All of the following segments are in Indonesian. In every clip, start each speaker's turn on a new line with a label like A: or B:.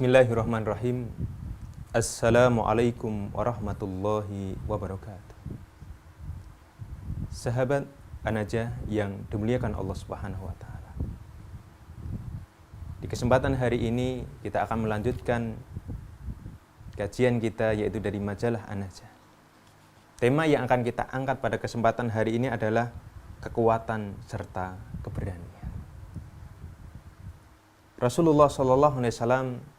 A: Bismillahirrahmanirrahim. Assalamualaikum warahmatullahi wabarakatuh. Sahabat An-Najah yang dimuliakan Allah Subhanahu wa taala. Di kesempatan hari ini kita akan melanjutkan kajian kita, yaitu dari majalah An-Najah. Tema yang akan kita angkat pada kesempatan hari ini adalah kekuatan serta keberanian. Rasulullah SAW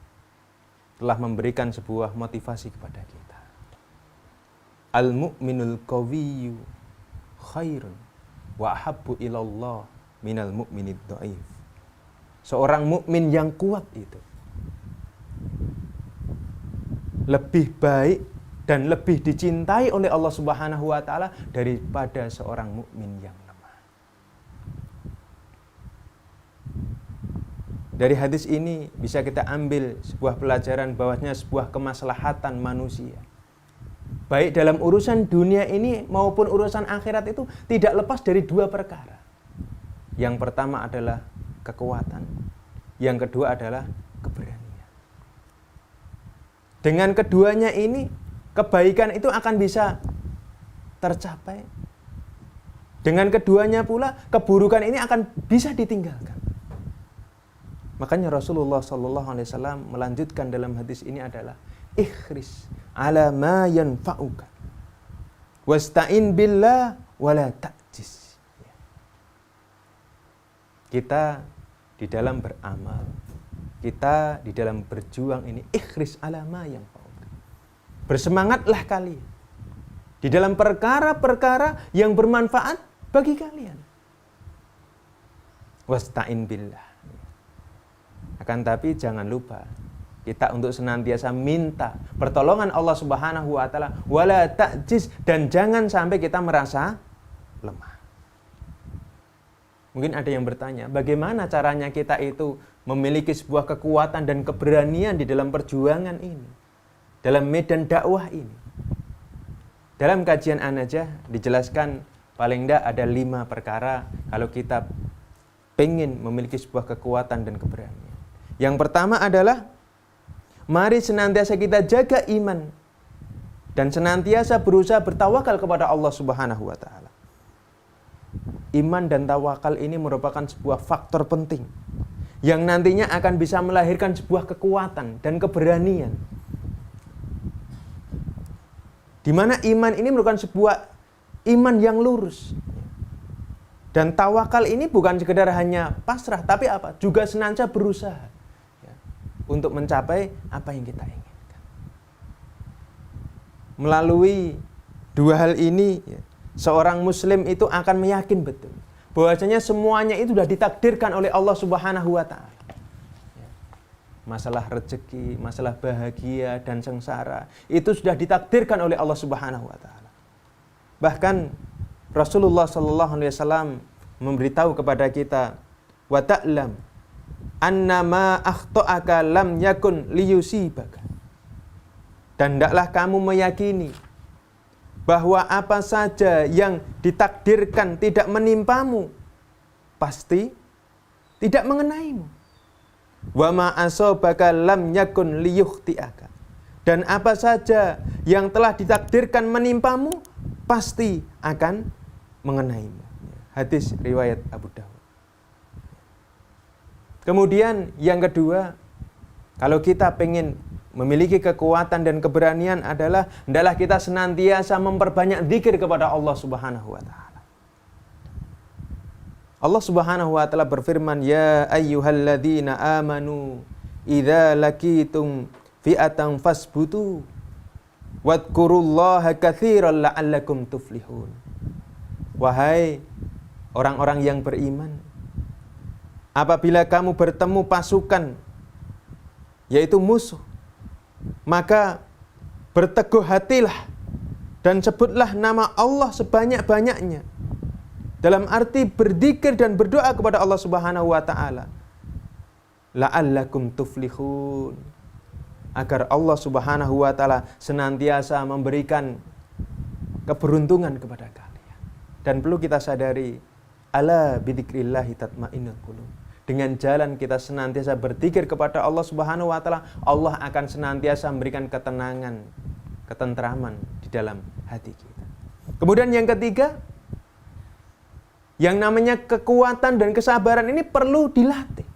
A: telah memberikan sebuah motivasi kepada kita. Al-mu'minul qawiyyu khairun wa ahabbu ilallah minal mu'minid dhaif. Seorang mukmin yang kuat itu lebih baik dan lebih dicintai oleh Allah Subhanahu wa taala daripada seorang mukmin yang lemah. Dari hadis ini bisa kita ambil sebuah pelajaran bahwasanya sebuah kemaslahatan manusia, baik dalam urusan dunia ini maupun urusan akhirat, itu tidak lepas dari dua perkara. Yang pertama adalah kekuatan, yang kedua adalah keberanian. Dengan keduanya ini, kebaikan itu akan bisa tercapai. Dengan keduanya pula, keburukan ini akan bisa ditinggalkan. Makanya Rasulullah SAW melanjutkan dalam hadis ini adalah ikhris ala ma yanfa'uka wasta'in billah wala ta'jiz. Kita di dalam beramal, kita di dalam berjuang ini ikhris ala ma yanfa'uka. Bersemangatlah kalian di dalam perkara-perkara yang bermanfaat bagi kalian. Wasta'in billah. Akan tapi jangan lupa kita untuk senantiasa minta pertolongan Allah Subhanahu wa taala, wala ta'jiz, dan jangan sampai kita merasa lemah. Mungkin ada yang bertanya, bagaimana caranya kita itu memiliki sebuah kekuatan dan keberanian di dalam perjuangan ini, dalam medan dakwah ini? Dalam kajian An-Najah dijelaskan paling tidak ada 5 perkara kalau kita ingin memiliki sebuah kekuatan dan keberanian. Yang pertama adalah mari senantiasa kita jaga iman dan senantiasa berusaha bertawakal kepada Allah Subhanahu wa taala. Iman dan tawakal ini merupakan sebuah faktor penting yang nantinya akan bisa melahirkan sebuah kekuatan dan keberanian. Di mana iman ini merupakan sebuah iman yang lurus. Dan tawakal ini bukan sekedar hanya pasrah, tapi apa? Juga senantiasa berusaha untuk mencapai apa yang kita inginkan. Melalui dua hal ini, seorang muslim itu akan meyakin betul bahwasanya semuanya itu sudah ditakdirkan oleh Allah Subhanahu wa taala. Masalah rezeki, masalah bahagia dan sengsara itu sudah ditakdirkan oleh Allah Subhanahu wa taala. Bahkan Rasulullah sallallahu alaihi wasallam memberitahu kepada kita, wa ta'lam annama akhta'aka lam yakun liyusibaka. Dan hendaklah kamu meyakini bahwa apa saja yang ditakdirkan tidak menimpamu pasti tidak mengenaimu. Wa ma asabaka lam yakun liyukhti'aka. Dan apa saja yang telah ditakdirkan menimpamu pasti akan mengenaimu. Hadis riwayat Abu Dawud. Kemudian yang kedua, kalau kita pengen memiliki kekuatan dan keberanian adalah hendaklah kita senantiasa memperbanyak zikir kepada Allah Subhanahu wa taala. Allah Subhanahu wa taala berfirman, ya ayyuhalladzina amanu idza laqitum fi'atan fasbutu wadhkurullaha katsiran la'allakum tuflihun. Wahai orang-orang yang beriman, apabila kamu bertemu pasukan, yaitu musuh, maka berteguh hatilah dan sebutlah nama Allah sebanyak-banyaknya. Dalam arti berzikir dan berdoa kepada Allah Subhanahu wa taala. La'allakum tuflihun. Agar Allah Subhanahu wa taala senantiasa memberikan keberuntungan kepada kalian. Dan perlu kita sadari, ala bidzikrillahi tatmainnul qulub. dengan jalan kita senantiasa berzikir kepada Allah Subhanahu wa taala, Allah akan senantiasa memberikan ketenangan, ketentraman di dalam hati kita. Kemudian yang ketiga, yang namanya kekuatan dan kesabaran ini perlu dilatih.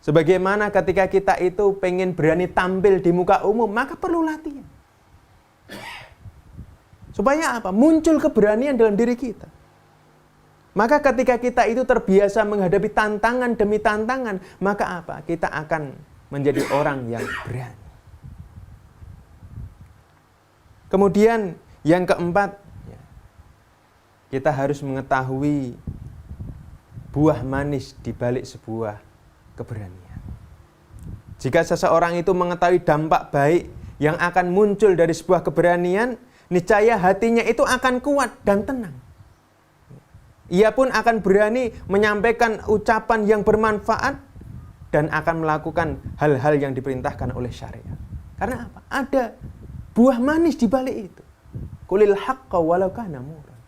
A: Sebagaimana ketika kita itu pengen berani tampil di muka umum, maka perlu latihan. Supaya apa? Muncul keberanian dalam diri kita. Maka ketika kita itu terbiasa menghadapi tantangan demi tantangan, maka apa? Kita akan menjadi orang yang berani. Kemudian yang keempat, kita harus mengetahui buah manis di balik sebuah keberanian. Jika seseorang itu mengetahui dampak baik yang akan muncul dari sebuah keberanian, niscaya hatinya itu akan kuat dan tenang. Ia pun akan berani menyampaikan ucapan yang bermanfaat dan akan melakukan hal-hal yang diperintahkan oleh syariat. Karena apa? Ada buah manis di balik itu. Qulil haqqa walau kana murran.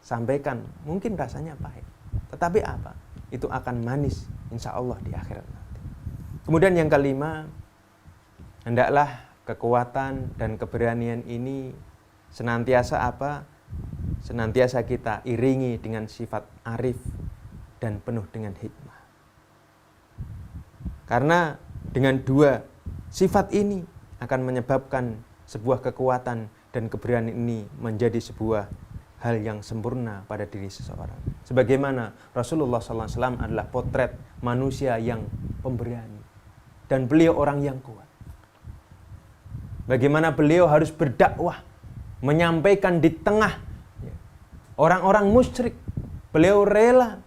A: Sampaikan, mungkin rasanya pahit. Tetapi apa? Itu akan manis insya Allah di akhirat nanti. Kemudian yang kelima, hendaklah kekuatan dan keberanian ini senantiasa apa? Senantiasa kita iringi dengan sifat arif dan penuh dengan hikmah. Karena dengan dua sifat ini akan menyebabkan sebuah kekuatan dan keberanian ini menjadi sebuah hal yang sempurna pada diri seseorang. Sebagaimana Rasulullah SAW adalah potret manusia yang pemberani. Dan beliau orang yang kuat. Bagaimana beliau harus berdakwah, menyampaikan di tengah orang-orang musyrik. Beliau rela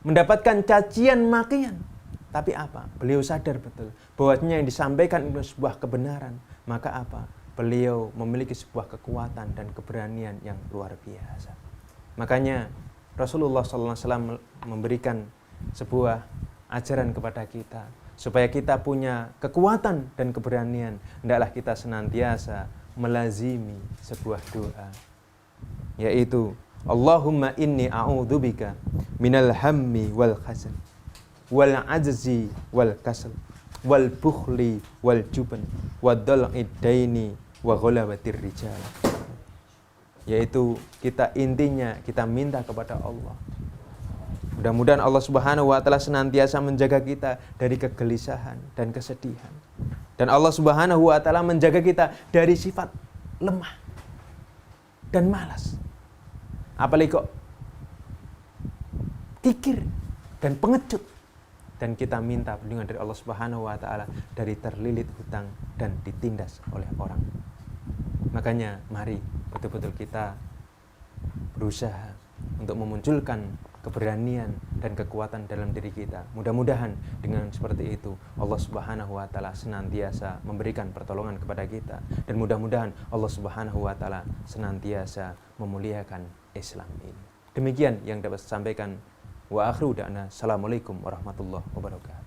A: mendapatkan cacian makian. Tapi apa? Beliau sadar betul bahwasanya yang disampaikan itu sebuah kebenaran. Maka apa? Beliau memiliki sebuah kekuatan dan keberanian yang luar biasa. Makanya Rasulullah SAW memberikan sebuah ajaran kepada kita supaya kita punya kekuatan dan keberanian. Hendaklah kita senantiasa melazimi sebuah doa, yaitu Allahumma inni a'udzubika minal hammi wal khazan wal ajzi wal kasal wal bukhli wal juban wad dal'id daini wa ghalabatir rijal. Yaitu kita intinya kita minta kepada Allah. Mudah-mudahan Allah Subhanahu wa taala senantiasa menjaga kita dari kegelisahan dan kesedihan. Dan Allah Subhanahu wa taala menjaga kita dari sifat lemah dan malas. Apalagi kok kikir dan pengecut. Dan kita minta perlindungan dari Allah Subhanahu wa taala dari terlilit hutang dan ditindas oleh orang. Makanya mari betul-betul kita berusaha untuk memunculkan keberanian dan kekuatan dalam diri kita. Mudah-mudahan dengan seperti itu Allah Subhanahu wa taala senantiasa memberikan pertolongan kepada kita, dan mudah-mudahan Allah Subhanahu wa taala senantiasa memuliakan Islam ini. Demikian yang dapat saya sampaikan. Wa akhiru da'na. Assalamualaikum warahmatullahi wabarakatuh.